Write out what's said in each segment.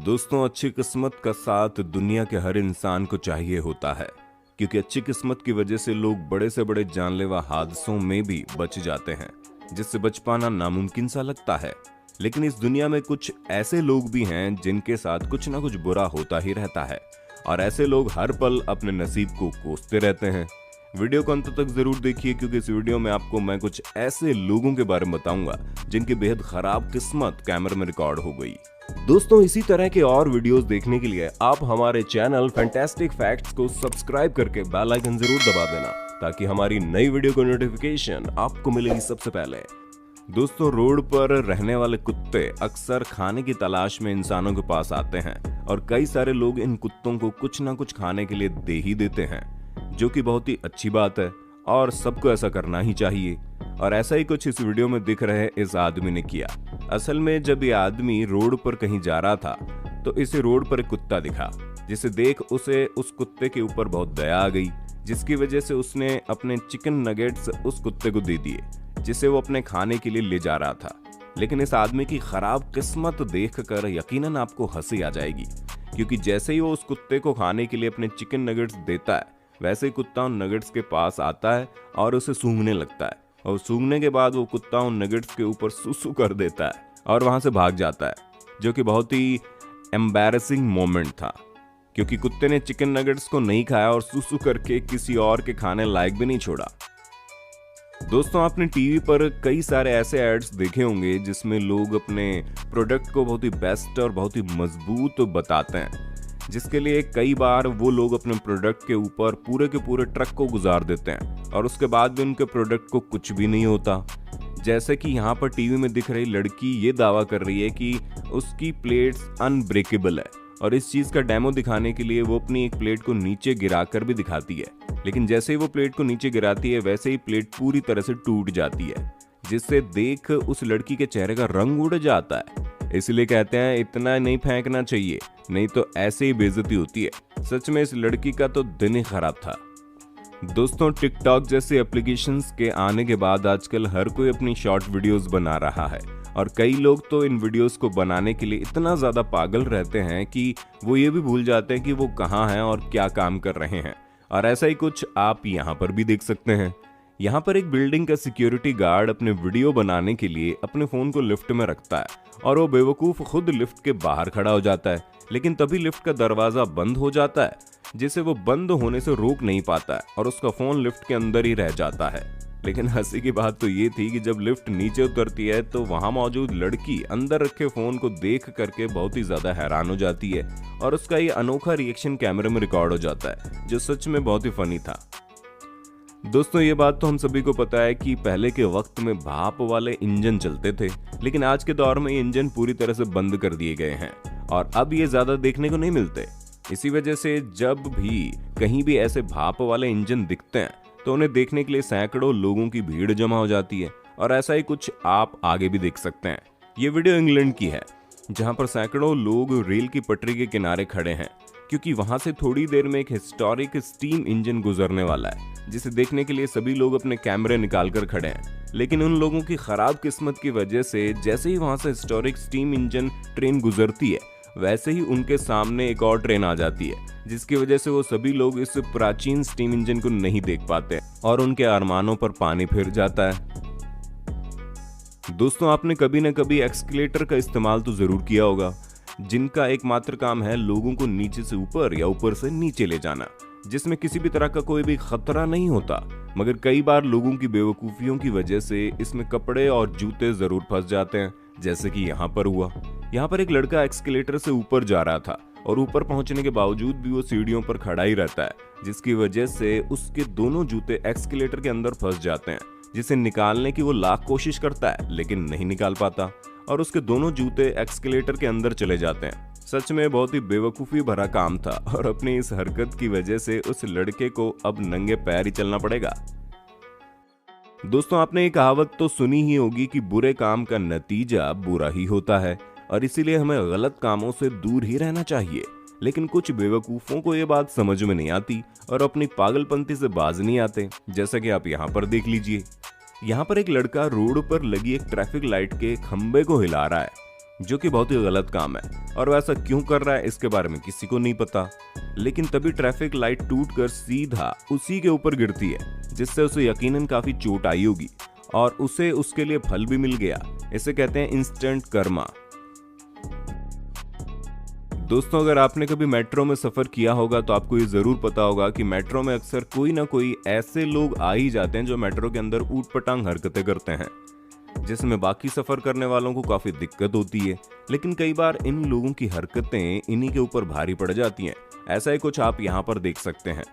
दोस्तों, अच्छी किस्मत का साथ दुनिया के हर इंसान को चाहिए होता है, क्योंकि अच्छी किस्मत की वजह से लोग बड़े से बड़े जानलेवा हादसों में भी बच जाते हैं, जिससे बच पाना नामुमकिन सा लगता है। लेकिन इस दुनिया में कुछ ऐसे लोग भी हैं जिनके साथ कुछ ना कुछ बुरा होता ही रहता है, और ऐसे लोग हर पल अपने नसीब को कोसते रहते हैं। वीडियो को अंत तक जरूर देखिए, क्योंकि इस वीडियो में आपको मैं कुछ ऐसे लोगों के बारे में बताऊंगा जिनकी बेहद खराब किस्मत कैमरे में रिकॉर्ड हो गई। दोस्तों, इसी तरह के और वीडियोस देखने के लिए आप हमारे चैनल फैंटास्टिक फैक्ट्स को सब्सक्राइब करके बेल आइकन जरूर दबा देना, ताकि हमारी नई वीडियो को नोटिफिकेशन आपको मिलेगी सबसे पहले। दोस्तों, रोड पर रहने वाले कुत्ते अक्सर खाने की तलाश में इंसानों के पास आते हैं, और कई सारे लोग इन कुत्तों को कुछ ना कुछ खाने के लिए दे ही देते हैं, जो कि बहुत ही अच्छी बात है और सबको ऐसा करना ही चाहिए। और ऐसा ही कुछ इस वीडियो में दिख रहे इस आदमी ने किया। असल में जब ये आदमी रोड पर कहीं जा रहा था, तो इसे रोड पर एक कुत्ता दिखा, जिसे देख उसे उस कुत्ते के ऊपर बहुत दया आ गई, जिसकी वजह से उसने अपने चिकन नगेट्स उस कुत्ते को दे दिए, जिसे वो अपने खाने के लिए ले जा रहा था। लेकिन इस आदमी की खराब किस्मत देखकर यकीनन आपको हंसी आ जाएगी, क्योंकि जैसे ही वो उस कुत्ते को खाने के लिए अपने चिकन नगेट्स देता है, वैसे ही कुत्ता उन नगेट्स के पास आता है और उसे सूंघने लगता है, और सूंघने के बाद वो कुत्ता उन नगेट्स के ऊपर सुसु कर देता है और वहां से भाग जाता है, जो कि बहुत ही एम्बैरेसिंग मोमेंट था, क्योंकि कुत्ते ने चिकन नगेट्स को नहीं खाया और सुसु करके किसी और के खाने लायक भी नहीं छोड़ा। दोस्तों, आपने टीवी पर कई सारे ऐसे एड्स देखे होंगे जिसमें लोग अपने प्रोडक्ट को बहुत ही बेस्ट और बहुत ही मजबूत बताते हैं, जिसके लिए कई बार वो लोग अपने प्रोडक्ट के ऊपर पूरे के पूरे ट्रक को गुजार देते हैं, और उसके बाद भी उनके प्रोडक्ट को कुछ भी नहीं होता। जैसे कि यहाँ पर टीवी में दिख रही लड़की ये दावा कर रही है कि उसकी प्लेट्स अनब्रेकेबल है, और इस चीज का डेमो दिखाने के लिए वो अपनी एक प्लेट को नीचे गिराकर भी दिखाती है। लेकिन जैसे ही वो प्लेट को नीचे गिराती है, वैसे ही प्लेट पूरी तरह से टूट जाती है, जिससे देख उस लड़की के चेहरे का रंग उड़ जाता है। इसलिए कहते हैं इतना नहीं फेंकना चाहिए, नहीं तो ऐसे ही बेइज्जती होती है। सच में इस लड़की का तो दिन ही खराब था। दोस्तों, टिकटॉक जैसे एप्लीकेशंस के आने के बाद आजकल हर कोई अपनी शॉर्ट वीडियोस बना रहा है, और कई लोग तो इन वीडियोस को बनाने के लिए इतना ज्यादा पागल रहते हैं कि वो ये भी भूल जाते हैं कि वो कहाँ हैं और क्या काम कर रहे हैं। और ऐसा ही कुछ आप यहाँ पर भी देख सकते हैं। यहाँ पर एक बिल्डिंग का सिक्योरिटी गार्ड अपने वीडियो बनाने के लिए अपने फोन को लिफ्ट में रखता है, और वो बेवकूफ खुद लिफ्ट के बाहर खड़ा हो जाता है। लेकिन तभी लिफ्ट का दरवाजा बंद हो जाता है, जिसे वो बंद होने से रोक नहीं पाता है, और उसका फोन लिफ्ट के अंदर ही रह जाता है। लेकिन हंसी की बात तो ये थी कि जब लिफ्ट नीचे उतरती है, तो वहां मौजूद लड़की अंदर रखे फोन को देख करके बहुत ही ज्यादा हैरान हो जाती है, और उसका ये अनोखा रिएक्शन कैमरे में रिकॉर्ड हो जाता है, जो सच में बहुत ही फनी था। दोस्तों, ये बात तो हम सभी को पता है कि पहले के वक्त में भाप वाले इंजन चलते थे, लेकिन आज के दौर में ये इंजन पूरी तरह से बंद कर दिए गए हैं, और अब ये ज्यादा देखने को नहीं मिलते। इसी वजह से जब भी कहीं भी ऐसे भाप वाले इंजन दिखते हैं, तो उन्हें देखने के लिए सैकड़ों लोगों की भीड़ जमा हो जाती है। और ऐसा ही कुछ आप आगे भी देख सकते हैं। ये वीडियो इंग्लैंड की है, जहां पर सैकड़ों लोग रेल की पटरी के किनारे खड़े हैं, क्योंकि वहां से थोड़ी देर में एक हिस्टोरिक स्टीम इंजन गुजरने वाला है, जिसे देखने के लिए सभी लोग अपने कैमरे निकाल कर खड़े हैं। लेकिन उन लोगों की खराब किस्मत की वजह से जैसे ही वहां से हिस्टोरिक स्टीम इंजन ट्रेन गुजरती है, वैसे ही उनके सामने एक और ट्रेन आ जाती है, जिसकी वजह से वो सभी लोग इस प्राचीन स्टीम इंजन को नहीं देख पाते, और उनके अरमानों पर पानी फिर जाता है। दोस्तों, आपने कभी न कभी एक्सकलेटर का इस्तेमाल तो जरूर किया होगा, जिनका एकमात्र काम है लोगों को नीचे से ऊपर या ऊपर से नीचे ले जाना, जिसमें किसी भी तरह का कोई भी खतरा नहीं होता। मगर कई बार लोगों की बेवकूफियों की वजह से इसमें कपड़े और जूते जरूर फंस जाते हैं, जैसे कि यहाँ पर हुआ। यहाँ पर एक लड़का एक्सकलेटर से ऊपर जा रहा था, और ऊपर पहुंचने के बावजूद भी वो सीढ़ियों पर खड़ा ही रहता है, जिसकी वजह से उसके दोनों जूते एक्सकलेटर के अंदर फंस जाते हैं, जिसे निकालने की वो लाख कोशिश करता है, लेकिन नहीं निकाल पाता, और उसके दोनों जूते एक्सकलेटर के अंदर चले जाते हैं। सच में बहुत ही बेवकूफी भरा काम था, और अपनी इस हरकत की वजह से उस लड़के को अब नंगे पैर ही चलना पड़ेगा। दोस्तों, आपने ये कहावत तो सुनी ही होगी कि बुरे काम का नतीजा बुरा ही होता है, और इसीलिए हमें गलत कामों से दूर ही रहना चाहिए। लेकिन कुछ बेवकूफों को ये बात समझ में नहीं आती, और अपनी पागलपंती से बाज नहीं आते, जैसा कि आप यहाँ पर देख लीजिए। यहाँ पर एक लड़का रोड पर लगी एक ट्रैफिक लाइट के खंबे को हिला रहा है, जो कि बहुत ही गलत काम है और वो ऐसा क्यों कर रहा है इसके बारे में किसी को नहीं पता। लेकिन तभी ट्रैफिक लाइट टूटकर सीधा उसी के ऊपर गिरती है, जिससे उसे यकीनन काफी चोट आई होगी और उसे उसके लिए फल भी मिल गया। इसे कहते हैं इंस्टेंट कर्मा। दोस्तों, अगर आपने कभी मेट्रो में सफर किया होगा तो आपको ये जरूर पता होगा कि मेट्रो में अक्सर कोई ना कोई ऐसे लोग आ ही जाते हैं जो मेट्रो के अंदर ऊटपटांग हरकतें करते हैं, जिसमें बाकी सफर करने वालों को काफी दिक्कत होती है। लेकिन कई बार इन लोगों की हरकतें इन्हीं के ऊपर भारी पड़ जाती हैं। ऐसा ही कुछ आप यहाँ पर देख सकते हैं।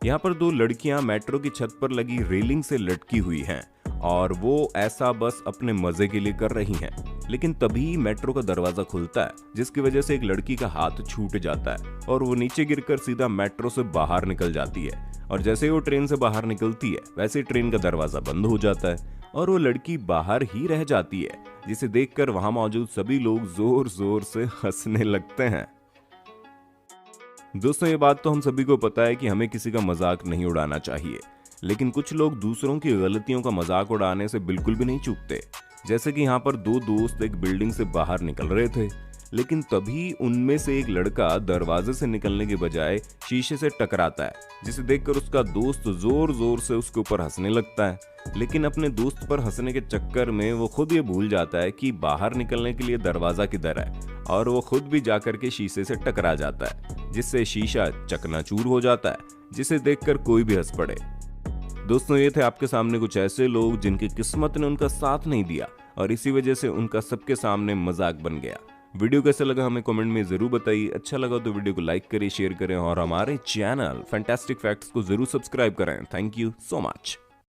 यहाँ पर दो लड़कियां मेट्रो की छत पर लगी रेलिंग से लटकी हुई हैं और वो ऐसा बस अपने मजे के लिए कर रही हैं। लेकिन तभी मेट्रो का दरवाजा खुलता है, जिसकी वजह से एक लड़की का हाथ छूट जाता है और वो नीचे गिरकर सीधा मेट्रो से बाहर निकल जाती है। और जैसे ही वो ट्रेन से बाहर निकलती है वैसे ही ट्रेन का दरवाजा बंद हो जाता है और वो लड़की बाहर ही रह जाती है, जिसे देखकर वहां मौजूद सभी लोग जोर जोर से हंसने लगते हैं। दोस्तों, ये बात तो हम सभी को पता है कि हमें किसी का मजाक नहीं उड़ाना चाहिए, लेकिन कुछ लोग दूसरों की गलतियों का मजाक उड़ाने से बिल्कुल भी नहीं चूकते। जैसे कि यहाँ पर दो दोस्त एक बिल्डिंग से बाहर निकल रहे थे, लेकिन तभी उनमें से एक लड़का दरवाजे से निकलने के बजाय शीशे से टकराता है, जिसे देखकर उसका दोस्त जोर जोर से उसके ऊपर हंसने लगता है। लेकिन अपने दोस्त पर हंसने के चक्कर में वो खुद ये भूल जाता है कि बाहर निकलने के लिए दरवाजा किधर है और वो खुद भी जाकर के शीशे से टकरा जाता है, जिससे शीशा चकनाचूर हो जाता है, जिसे देखकर कोई भी हंस पड़े। दोस्तों, ये थे आपके सामने कुछ ऐसे लोग जिनकी किस्मत ने उनका साथ नहीं दिया और इसी वजह से उनका सबके सामने मजाक बन गया। वीडियो कैसा लगा हमें कमेंट में जरूर बताइए। अच्छा लगा तो वीडियो को लाइक करें, शेयर करें और हमारे चैनल फैंटास्टिक फैक्ट्स को जरूर सब्सक्राइब करें। Thank you so much.